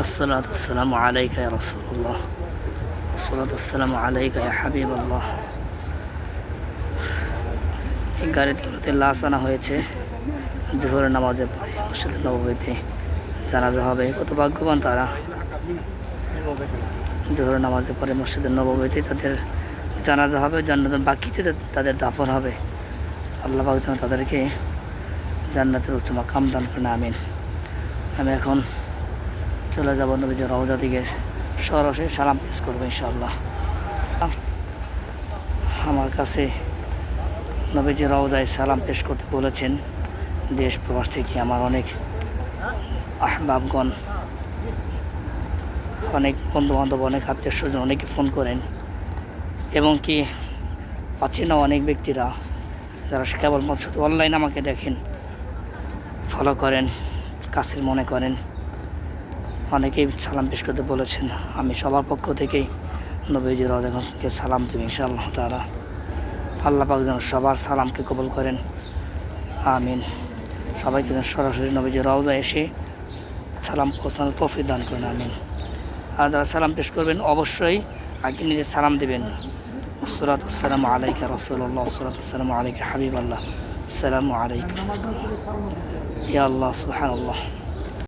আসসালাতু আসসালামু আলাইকা ইয়া রাসূলুল্লাহ, আসসালাতু আসসালামু আলাইকা ইয়া হাবিবাল্লাহ। এই গাড়িগুলোতে লাশ আনা হয়েছে জোহরের নামাজের পরে মসজিদে নববীতে জানাজা হবে। কত ভাগ্যবান তারা, জোহরের নামাজের পরে মসজিদের নববীতে তাদের জানাজা হবে, জান্নাতের বাকিতে তাদের দাফন হবে। আল্লাহ পাক যেন তাদেরকে জান্নাতের উচ্চ মাকাম দান করেন, আমিন। আমি এখন চলে যাব নবীজির রওজা দিকে, সরাসরি সালাম পেশ করবো ইনশাআল্লাহ। আমার কাছে নবীজির রওজায় সালাম পেশ করতে বলেছেন দেশ প্রবাস থেকে আমার অনেক আহবাবগণ, অনেক বন্ধুবান্ধব, অনেক আত্মীয় স্বজন অনেকে ফোন করেন, এবং কি পাচ্ছি না অনেক ব্যক্তিরা যারা কেবলমাত্র শুধু অনলাইন আমাকে দেখেন, ফলো করেন, কাছের মনে করেন, অনেকেই সালাম পেশ করতে বলেছেন। আমি সবার পক্ষ থেকেই নবীজির রওজাকে সালাম দেব ইনশাআল্লাহ তাআলা। আল্লাহ পাক যেন সবার সালামকে কবুল করেন, আমিন। সবাইকে যেন সরাসরি নবীজির রওজায় এসে সালাম পৌঁছানোর তৌফিক দান করেন, আমিন। আর যারা সালাম পেশ করবেন অবশ্যই আগে নিজে সালাম দেবেন। আসসালাতু আসসালামু আলাইকা রাসূলুল্লাহ, আসসালাতু আসসালামু আলাইকা হাবিবাল্লাহ, আসসালামু আলাইকুম ইয়া আল্লাহ, সুবহানাল্লাহ।